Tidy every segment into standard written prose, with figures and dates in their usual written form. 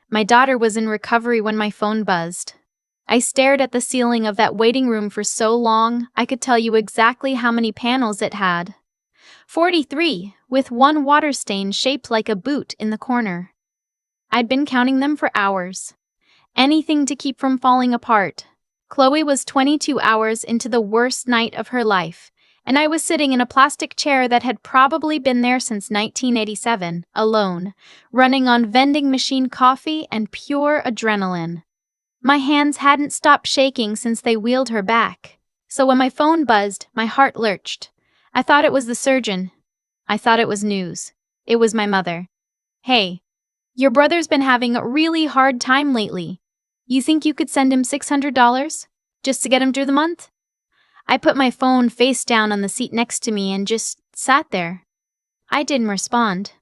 My daughter was in recovery when my phone buzzed. I stared at the ceiling of that waiting room for so long, I could tell you exactly how many panels it had. 43, with one water stain shaped like a boot in the corner. I'd been counting them for hours. Anything to keep from falling apart. Chloe was 22 hours into the worst night of her life, and I was sitting in a plastic chair that had probably been there since 1987, alone, running on vending machine coffee and pure adrenaline. My hands hadn't stopped shaking since they wheeled her back, so when my phone buzzed, my heart lurched. I thought it was the surgeon. I thought it was news. It was my mother. "Hey, your brother's been having a really hard time lately. You think you could send him $600? Just to get him through the month?" I put my phone face down on the seat next to me and just sat there. I didn't respond.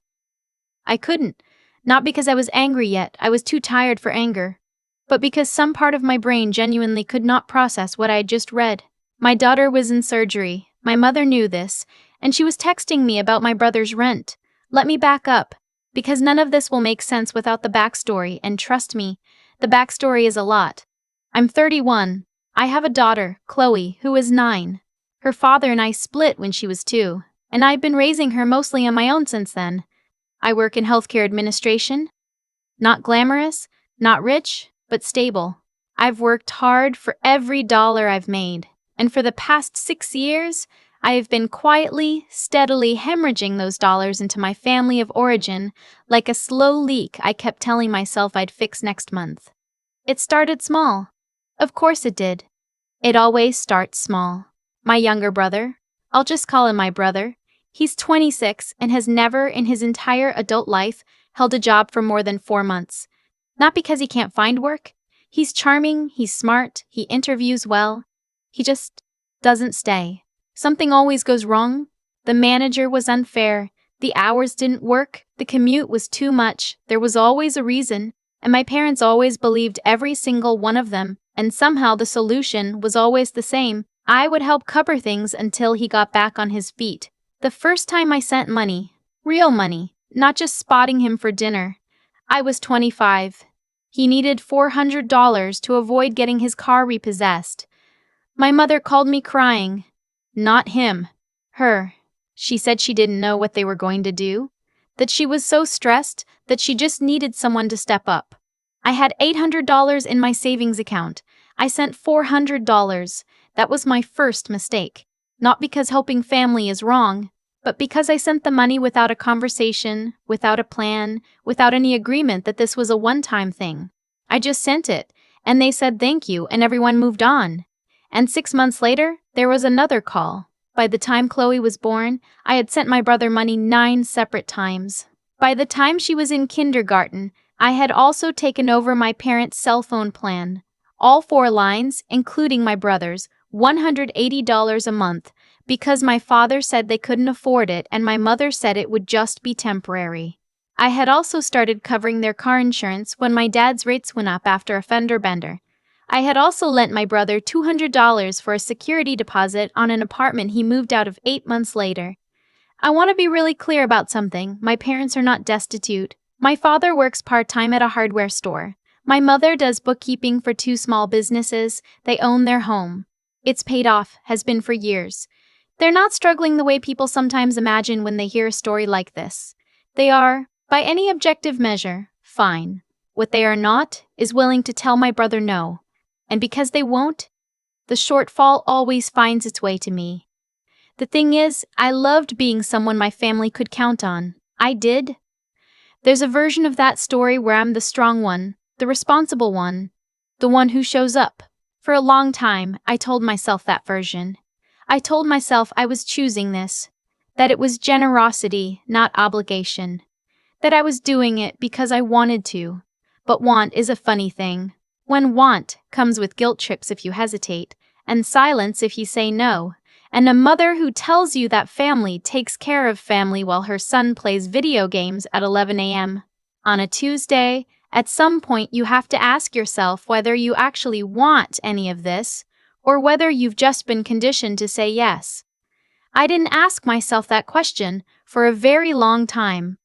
I couldn't. Not because I was angry yet, I was too tired for anger, but because some part of my brain genuinely could not process what I had just read. My daughter was in surgery. My mother knew this, and she was texting me about my brother's rent. Let me back up, because none of this will make sense without the backstory, and trust me, the backstory is a lot. I'm 31. I have a daughter, Chloe, who is 9. Her father and I split when she was 2, and I've been raising her mostly on my own since then. I work in healthcare administration. Not glamorous, not rich, but stable. I've worked hard for every dollar I've made, and for the past 6 years, I have been quietly, steadily hemorrhaging those dollars into my family of origin like a slow leak I kept telling myself I'd fix next month. It started small. Of course it did. It always starts small. My younger brother, I'll just call him my brother, he's 26 and has never in his entire adult life held a job for more than 4 months. Not because he can't find work. He's charming, he's smart, he interviews well. He just doesn't stay. Something always goes wrong. The manager was unfair, the hours didn't work, the commute was too much, there was always a reason, and my parents always believed every single one of them, and somehow the solution was always the same. I would help cover things until he got back on his feet. The first time I sent money, real money, not just spotting him for dinner, I was 25. He needed $400 to avoid getting his car repossessed. My mother called me crying. Not him. Her. She said she didn't know what they were going to do, that she was so stressed that she just needed someone to step up. I had $800 in my savings account. I sent $400. That was my first mistake. Not because helping family is wrong, but because I sent the money without a conversation, without a plan, without any agreement that this was a one-time thing. I just sent it, and they said thank you, and everyone moved on. And 6 months later, there was another call. By the time Chloe was born, I had sent my brother money 9 separate times. By the time she was in kindergarten, I had also taken over my parents' cell phone plan. All 4 lines, including my brother's, $180 a month, because my father said they couldn't afford it and my mother said it would just be temporary. I had also started covering their car insurance when my dad's rates went up after a fender bender. I had also lent my brother $200 for a security deposit on an apartment he moved out of 8 months later. I want to be really clear about something. My parents are not destitute. My father works part-time at a hardware store. My mother does bookkeeping for 2 small businesses. They own their home. It's paid off, has been for years. They're not struggling the way people sometimes imagine when they hear a story like this. They are, by any objective measure, fine. What they are not is willing to tell my brother no. And because they won't, the shortfall always finds its way to me. The thing is, I loved being someone my family could count on. I did. There's a version of that story where I'm the strong one, the responsible one, the one who shows up. For a long time, I told myself that version. I told myself I was choosing this, that it was generosity, not obligation, that I was doing it because I wanted to. But want is a funny thing. When want comes with guilt trips if you hesitate, and silence if you say no, and a mother who tells you that family takes care of family while her son plays video games at 11 a.m. on a Tuesday, at some point you have to ask yourself whether you actually want any of this, or whether you've just been conditioned to say yes. I didn't ask myself that question for a very long time.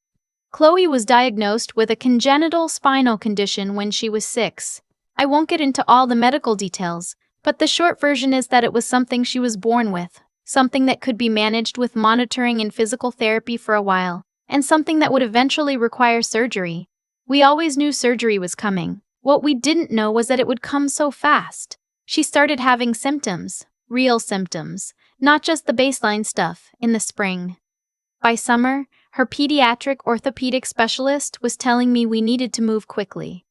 Chloe was diagnosed with a congenital spinal condition when she was 6. I won't get into all the medical details, but the short version is that it was something she was born with, something that could be managed with monitoring and physical therapy for a while, and something that would eventually require surgery. We always knew surgery was coming. What we didn't know was that it would come so fast. She started having symptoms, real symptoms, not just the baseline stuff, in the spring. By summer, her pediatric orthopedic specialist was telling me we needed to move quickly.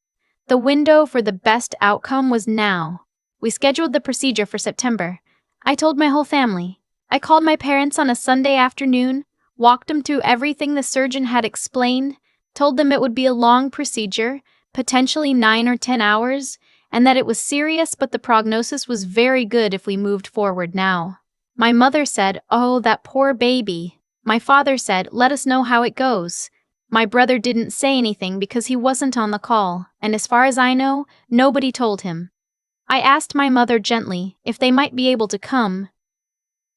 The window for the best outcome was now. We scheduled the procedure for September. I told my whole family. I called my parents on a Sunday afternoon, walked them through everything the surgeon had explained, told them it would be a long procedure, potentially 9 or 10 hours, and that it was serious but the prognosis was very good if we moved forward now. My mother said, "Oh, that poor baby." My father said, "Let us know how it goes." My brother didn't say anything because he wasn't on the call, and as far as I know, nobody told him. I asked my mother gently if they might be able to come.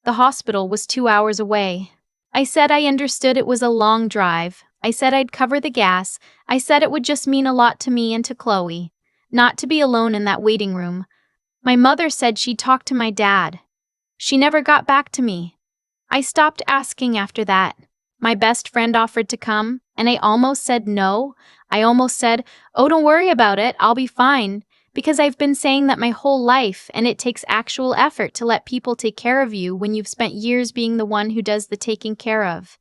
The hospital was 2 hours away. I said I understood it was a long drive. I said I'd cover the gas. I said it would just mean a lot to me and to Chloe, not to be alone in that waiting room. My mother said she'd talk to my dad. She never got back to me. I stopped asking after that. My best friend offered to come, and I almost said no. I almost said, "Oh, don't worry about it, I'll be fine," because I've been saying that my whole life, and it takes actual effort to let people take care of you when you've spent years being the one who does the taking care of.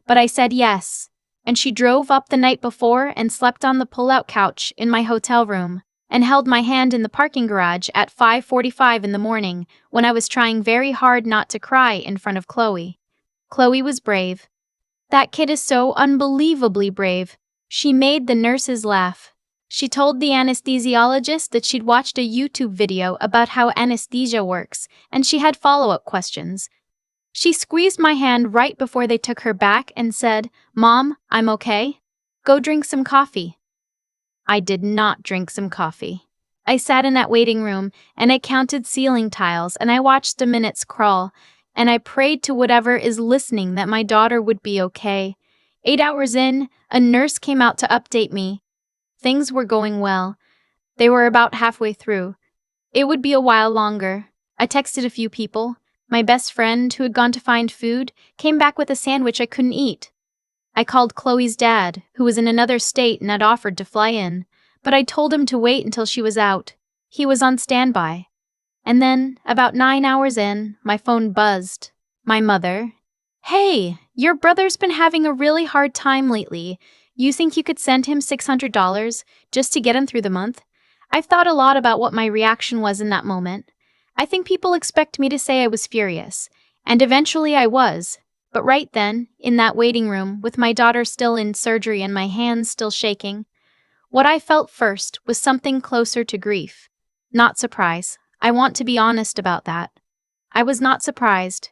But I said yes, and she drove up the night before and slept on the pull-out couch in my hotel room, and held my hand in the parking garage at 5:45 in the morning when I was trying very hard not to cry in front of Chloe. Chloe was brave. That kid is so unbelievably brave. She made the nurses laugh. She told the anesthesiologist that she'd watched a YouTube video about how anesthesia works, and she had follow-up questions. She squeezed my hand right before they took her back and said, "Mom, I'm okay. Go drink some coffee." I did not drink some coffee. I sat in that waiting room, and I counted ceiling tiles, and I watched the minutes crawl, and I prayed to whatever is listening that my daughter would be okay. 8 hours in, a nurse came out to update me. Things were going well. They were about halfway through. It would be a while longer. I texted a few people. My best friend, who had gone to find food, came back with a sandwich I couldn't eat. I called Chloe's dad, who was in another state and had offered to fly in, but I told him to wait until she was out. He was on standby. And then, about 9 hours in, my phone buzzed. My mother. "Hey, your brother's been having a really hard time lately. You think you could send him $600 just to get him through the month?" I've thought a lot about what my reaction was in that moment. I think people expect me to say I was furious, and eventually I was. But right then, in that waiting room, with my daughter still in surgery and my hands still shaking, what I felt first was something closer to grief. Not surprise. I want to be honest about that. I was not surprised.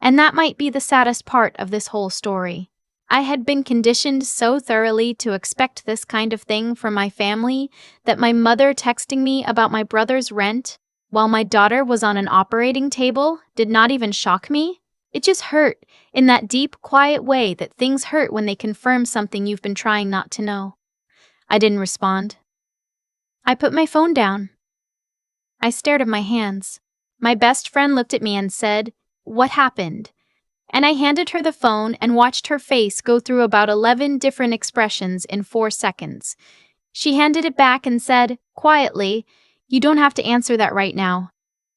And that might be the saddest part of this whole story. I had been conditioned so thoroughly to expect this kind of thing from my family that my mother texting me about my brother's rent while my daughter was on an operating table did not even shock me. It just hurt in that deep, quiet way that things hurt when they confirm something you've been trying not to know. I didn't respond. I put my phone down. I stared at my hands. My best friend looked at me and said, "What happened?" And I handed her the phone and watched her face go through about 11 different expressions in 4 seconds. She handed it back and said, quietly, "You don't have to answer that right now."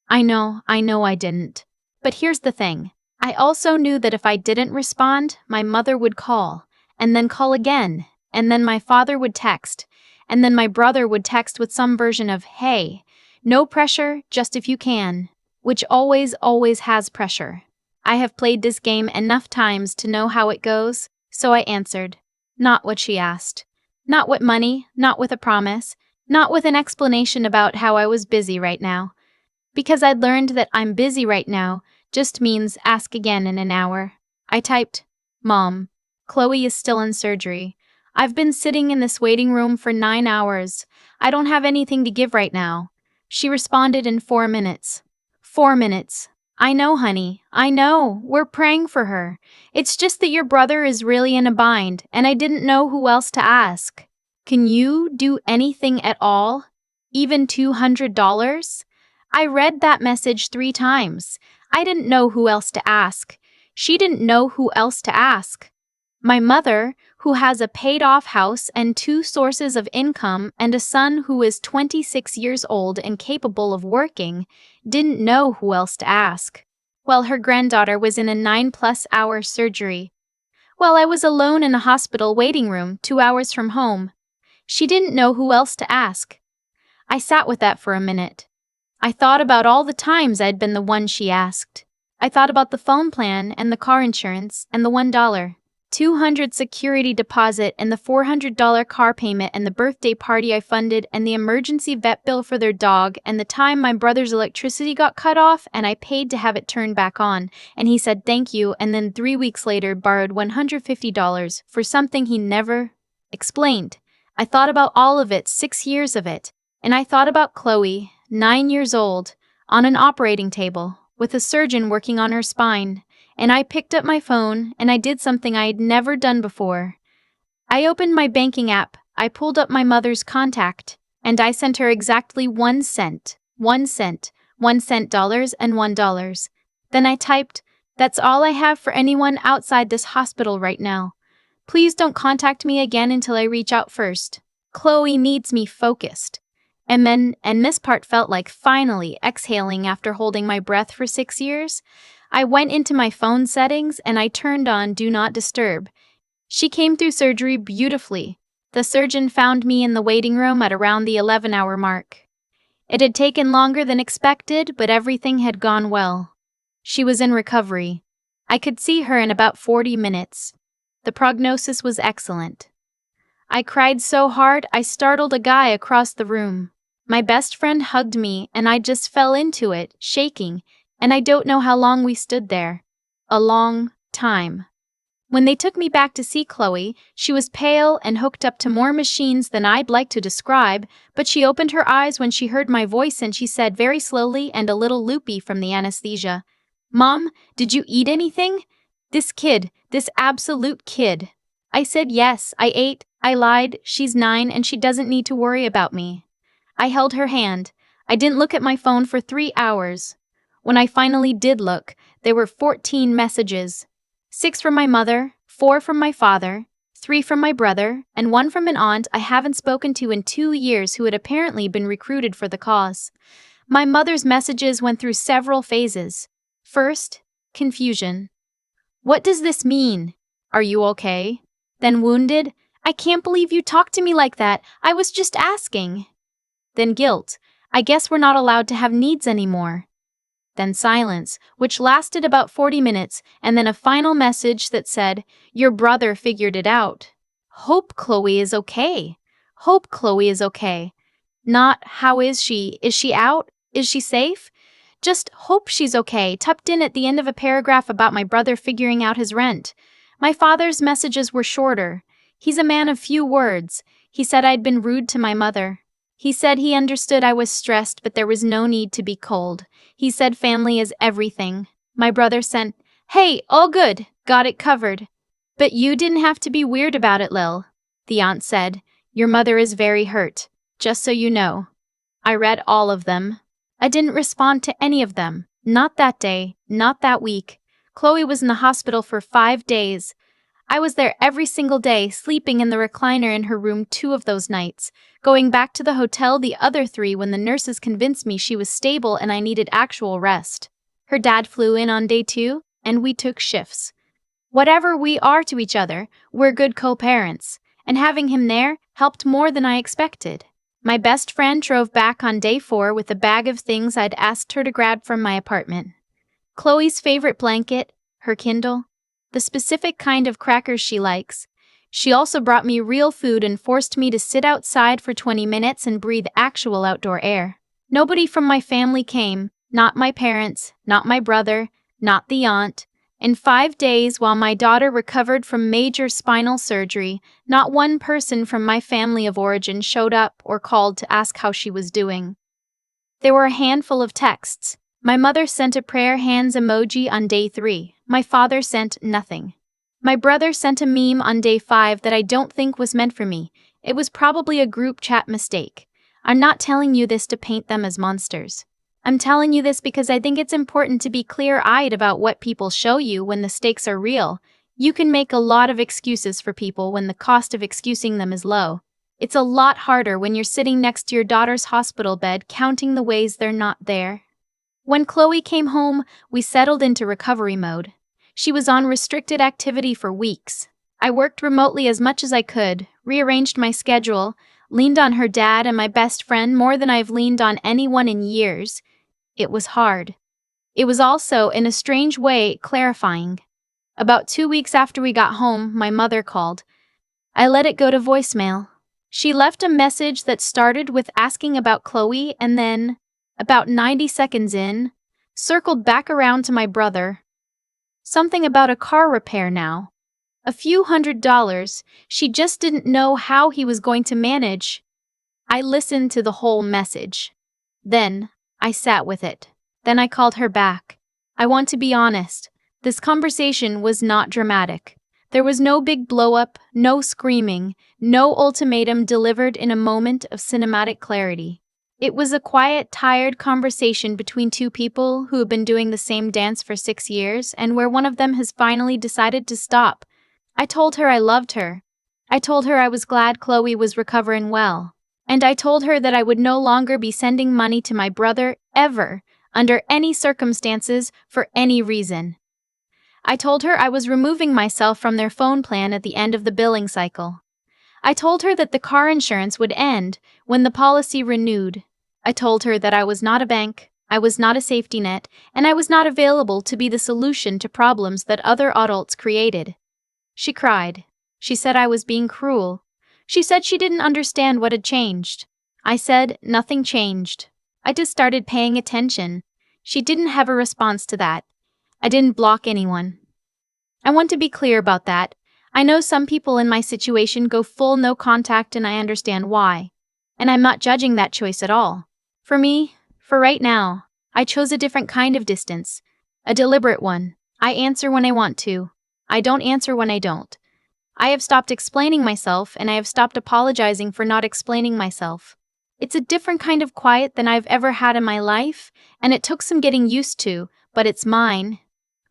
I know I didn't. But here's the thing. I also knew that if I didn't respond, my mother would call, and then call again, and then my father would text, and then my brother would text with some version of, "Hey, no pressure, just if you can," which always has pressure. I have played this game enough times to know how it goes, so I answered. Not what she asked. Not with money, not with a promise, not with an explanation about how I was busy right now. Because I'd learned that "I'm busy right now" just means ask again in an hour. I typed, "Mom, Chloe is still in surgery. I've been sitting in this waiting room for 9 hours. I don't have anything to give right now." She responded in 4 minutes. 4 minutes. I know, honey. I know. We're praying for her. It's just that your brother is really in a bind, and I didn't know who else to ask. Can you do anything at all? Even $200? I read that message 3 times. I didn't know who else to ask. She didn't know who else to ask. My mother, who has a paid-off house and 2 sources of income and a son who is 26 years old and capable of working, didn't know who else to ask. Well, her granddaughter was in a 9-plus-hour surgery. Well, I was alone in a hospital waiting room 2 hours from home. She didn't know who else to ask. I sat with that for a minute. I thought about all the times I'd been the one she asked. I thought about the phone plan and the car insurance and the $1.200 security deposit and the $400 car payment and the birthday party I funded and the emergency vet bill for their dog and the time my brother's electricity got cut off and I paid to have it turned back on and he said thank you and then 3 weeks later borrowed $150 for something he never explained. I thought about all of it, 6 years of it, and I thought about Chloe, 9 years old, on an operating table with a surgeon working on her spine. And I picked up my phone and I did something I had never done before. I opened my banking app, I pulled up my mother's contact, and I sent her exactly 1 cent, 1 cent, 1 cent dollars and $1. Then I typed, "That's all I have for anyone outside this hospital right now. Please don't contact me again until I reach out first. Chloe needs me focused." And this part felt like finally exhaling after holding my breath for 6 years. I went into my phone settings and I turned on Do Not Disturb. She came through surgery beautifully. The surgeon found me in the waiting room at around the 11-hour mark. It had taken longer than expected, but everything had gone well. She was in recovery. I could see her in about 40 minutes. The prognosis was excellent. I cried so hard I startled a guy across the room. My best friend hugged me and I just fell into it, shaking. And I don't know how long we stood there. A long time. When they took me back to see Chloe, she was pale and hooked up to more machines than I'd like to describe, but she opened her eyes when she heard my voice and she said very slowly and a little loopy from the anesthesia, "Mom, did you eat anything? This kid, this absolute kid." I said yes, I ate, I lied, she's 9 and she doesn't need to worry about me. I held her hand. I didn't look at my phone for 3 hours. When I finally did look, there were 14 messages. 6 from my mother, 4 from my father, 3 from my brother, and 1 from an aunt I haven't spoken to in 2 years who had apparently been recruited for the cause. My mother's messages went through several phases. First, confusion. "What does this mean? Are you okay?" Then wounded. "I can't believe you talked to me like that. I was just asking." Then guilt. "I guess we're not allowed to have needs anymore." Then silence, which lasted about 40 minutes, and then a final message that said, "Your brother figured it out. Hope Chloe is okay. Hope Chloe is okay." Not, "How is she? Is she out? Is she safe?" Just, "Hope she's okay," tucked in at the end of a paragraph about my brother figuring out his rent. My father's messages were shorter. He's a man of few words. He said I'd been rude to my mother. He said he understood I was stressed, but there was no need to be cold. He said family is everything. My brother sent, "Hey, all good, got it covered." "But you didn't have to be weird about it, Lil." The aunt said, "Your mother is very hurt, just so you know." I read all of them. I didn't respond to any of them. Not that day, not that week. Chloe was in the hospital for 5 days. I was there every single day, sleeping in the recliner in her room 2 of those nights, going back to the hotel the other 3 when the nurses convinced me she was stable and I needed actual rest. Her dad flew in on day 2, and we took shifts. Whatever we are to each other, we're good co-parents, and having him there helped more than I expected. My best friend drove back on day 4 with a bag of things I'd asked her to grab from my apartment. Chloe's favorite blanket, her Kindle, the specific kind of crackers she likes. She also brought me real food and forced me to sit outside for 20 minutes and breathe actual outdoor air. Nobody from my family came, not my parents, not my brother, not the aunt. In 5 days, while my daughter recovered from major spinal surgery, not one person from my family of origin showed up or called to ask how she was doing. There were a handful of texts. My mother sent a prayer hands emoji on day 3. My father sent nothing. My brother sent a meme on day 5 that I don't think was meant for me. It was probably a group chat mistake. I'm not telling you this to paint them as monsters. I'm telling you this because I think it's important to be clear-eyed about what people show you when the stakes are real. You can make a lot of excuses for people when the cost of excusing them is low. It's a lot harder when you're sitting next to your daughter's hospital bed counting the ways they're not there. When Chloe came home, we settled into recovery mode. She was on restricted activity for weeks. I worked remotely as much as I could, rearranged my schedule, leaned on her dad and my best friend more than I've leaned on anyone in years. It was hard. It was also, in a strange way, clarifying. About 2 weeks after we got home, my mother called. I let it go to voicemail. She left a message that started with asking about Chloe and then, about 90 seconds in, circled back around to my brother. Something about a car repair now. A few $100s, she just didn't know how he was going to manage. I listened to the whole message. Then, I sat with it. Then I called her back. I want to be honest. This conversation was not dramatic. There was no big blow-up, no screaming, no ultimatum delivered in a moment of cinematic clarity. It was a quiet, tired conversation between two people who have been doing the same dance for 6 years and where one of them has finally decided to stop. I told her I loved her. I told her I was glad Chloe was recovering well. And I told her that I would no longer be sending money to my brother, ever, under any circumstances, for any reason. I told her I was removing myself from their phone plan at the end of the billing cycle. I told her that the car insurance would end when the policy renewed. I told her that I was not a bank, I was not a safety net, and I was not available to be the solution to problems that other adults created. She cried. She said I was being cruel. She said she didn't understand what had changed. I said nothing changed. I just started paying attention. She didn't have a response to that. I didn't block anyone. I want to be clear about that. I know some people in my situation go full no contact and I understand why. And I'm not judging that choice at all. For me, for right now, I chose a different kind of distance. A deliberate one. I answer when I want to. I don't answer when I don't. I have stopped explaining myself and I have stopped apologizing for not explaining myself. It's a different kind of quiet than I've ever had in my life, and it took some getting used to, but it's mine.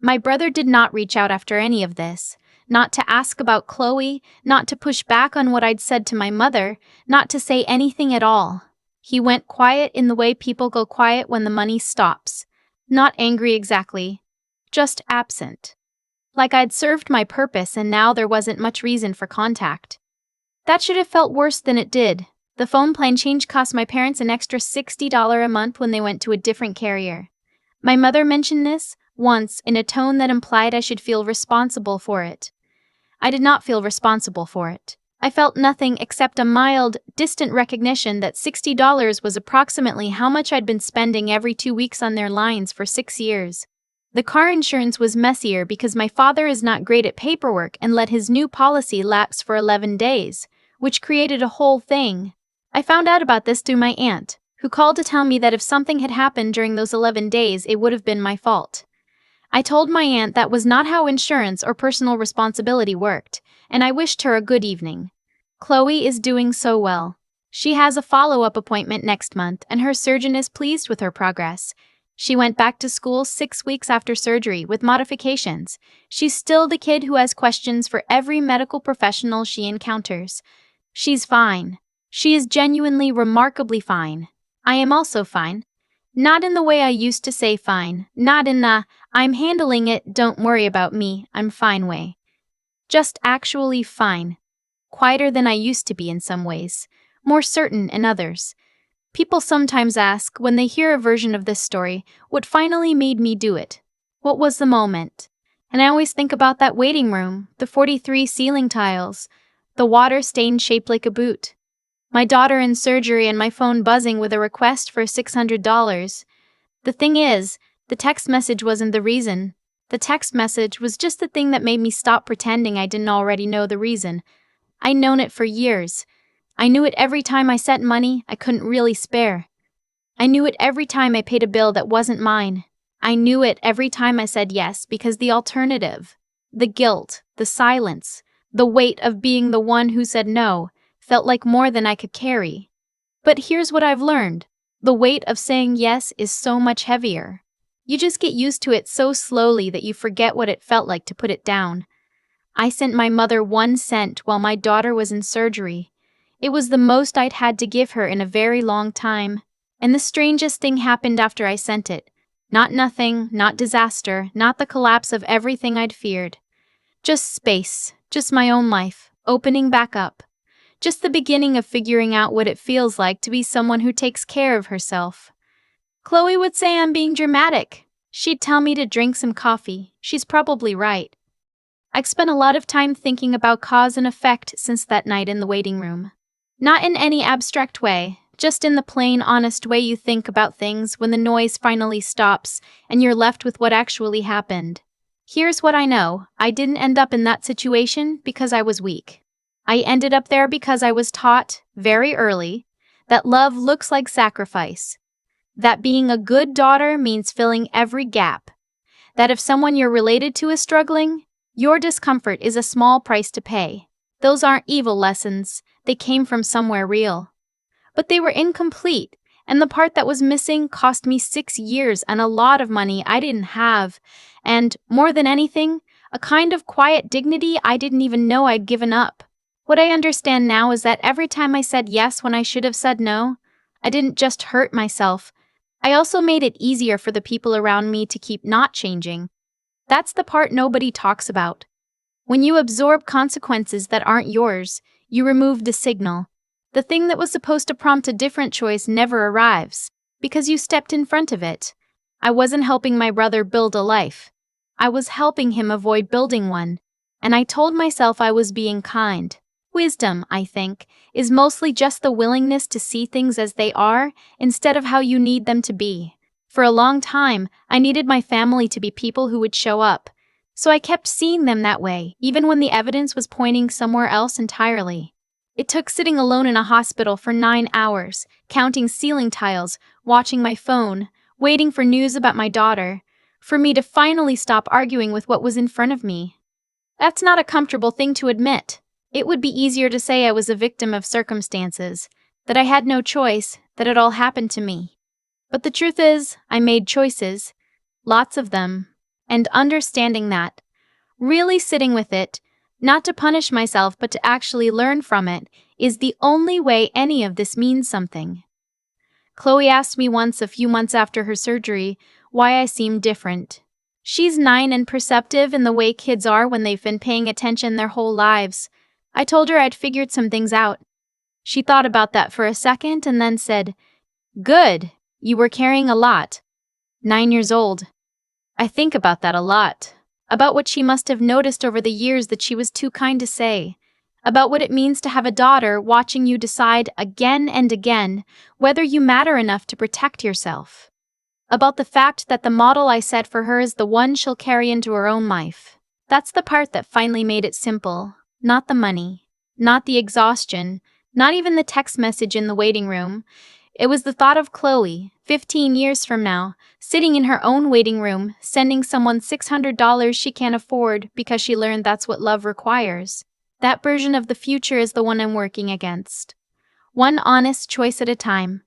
My brother did not reach out after any of this. Not to ask about Chloe, not to push back on what I'd said to my mother, not to say anything at all. He went quiet in the way people go quiet when the money stops. Not angry exactly, just absent. Like I'd served my purpose and now there wasn't much reason for contact. That should have felt worse than it did. The phone plan change cost my parents an extra $60 a month when they went to a different carrier. My mother mentioned this once in a tone that implied I should feel responsible for it. I did not feel responsible for it. I felt nothing except a mild, distant recognition that $60 was approximately how much I'd been spending every 2 weeks on their lines for 6 years. The car insurance was messier because my father is not great at paperwork and let his new policy lapse for 11 days, which created a whole thing. I found out about this through my aunt, who called to tell me that if something had happened during those 11 days, it would have been my fault. I told my aunt that was not how insurance or personal responsibility worked, and I wished her a good evening. Chloe is doing so well. She has a follow-up appointment next month, and her surgeon is pleased with her progress. She went back to school 6 weeks after surgery with modifications. She's still the kid who has questions for every medical professional she encounters. She's fine. She is genuinely remarkably fine. I am also fine. Not in the way I used to say fine. Not in the, I'm handling it, don't worry about me, I'm fine way. Just actually fine. Quieter than I used to be in some ways. More certain in others. People sometimes ask, when they hear a version of this story, what finally made me do it? What was the moment? And I always think about that waiting room, the 43 ceiling tiles, the water stain shaped like a boot, my daughter in surgery and my phone buzzing with a request for $600. The thing is, the text message wasn't the reason. The text message was just the thing that made me stop pretending I didn't already know the reason. I'd known it for years. I knew it every time I sent money I couldn't really spare. I knew it every time I paid a bill that wasn't mine. I knew it every time I said yes because the alternative, the guilt, the silence, the weight of being the one who said no, felt like more than I could carry. But here's what I've learned. The weight of saying yes is so much heavier. You just get used to it so slowly that you forget what it felt like to put it down. I sent my mother 1 cent while my daughter was in surgery. It was the most I'd had to give her in a very long time. And the strangest thing happened after I sent it. Not nothing, not disaster, not the collapse of everything I'd feared. Just space, just my own life, opening back up. Just the beginning of figuring out what it feels like to be someone who takes care of herself. Chloe would say I'm being dramatic. She'd tell me to drink some coffee. She's probably right. I've spent a lot of time thinking about cause and effect since that night in the waiting room. Not in any abstract way, just in the plain, honest way you think about things when the noise finally stops and you're left with what actually happened. Here's what I know. I didn't end up in that situation because I was weak. I ended up there because I was taught, very early, that love looks like sacrifice. That being a good daughter means filling every gap. That if someone you're related to is struggling, your discomfort is a small price to pay. Those aren't evil lessons. They came from somewhere real. But they were incomplete, and the part that was missing cost me 6 years and a lot of money I didn't have, and, more than anything, a kind of quiet dignity I didn't even know I'd given up. What I understand now is that every time I said yes when I should have said no, I didn't just hurt myself. I also made it easier for the people around me to keep not changing. That's the part nobody talks about. When you absorb consequences that aren't yours, you remove the signal. The thing that was supposed to prompt a different choice never arrives, because you stepped in front of it. I wasn't helping my brother build a life. I was helping him avoid building one, and I told myself I was being kind. Wisdom, I think, is mostly just the willingness to see things as they are instead of how you need them to be. For a long time, I needed my family to be people who would show up, so I kept seeing them that way, even when the evidence was pointing somewhere else entirely. It took sitting alone in a hospital for 9 hours, counting ceiling tiles, watching my phone, waiting for news about my daughter, for me to finally stop arguing with what was in front of me. That's not a comfortable thing to admit. It would be easier to say I was a victim of circumstances, that I had no choice, that it all happened to me. But the truth is, I made choices, lots of them, and understanding that, really sitting with it, not to punish myself but to actually learn from it, is the only way any of this means something. Chloe asked me once, a few months after her surgery, why I seemed different. She's 9 and perceptive in the way kids are when they've been paying attention their whole lives. I told her I'd figured some things out. She thought about that for a second and then said, "Good, you were carrying a lot. 9 years old." I think about that a lot. About what she must have noticed over the years that she was too kind to say. About what it means to have a daughter watching you decide again and again whether you matter enough to protect yourself. About the fact that the model I set for her is the one she'll carry into her own life. That's the part that finally made it simple. Not the money, not the exhaustion, not even the text message in the waiting room. It was the thought of Chloe, 15 years from now, sitting in her own waiting room, sending someone $600 she can't afford because she learned that's what love requires. That version of the future is the one I'm working against. One honest choice at a time.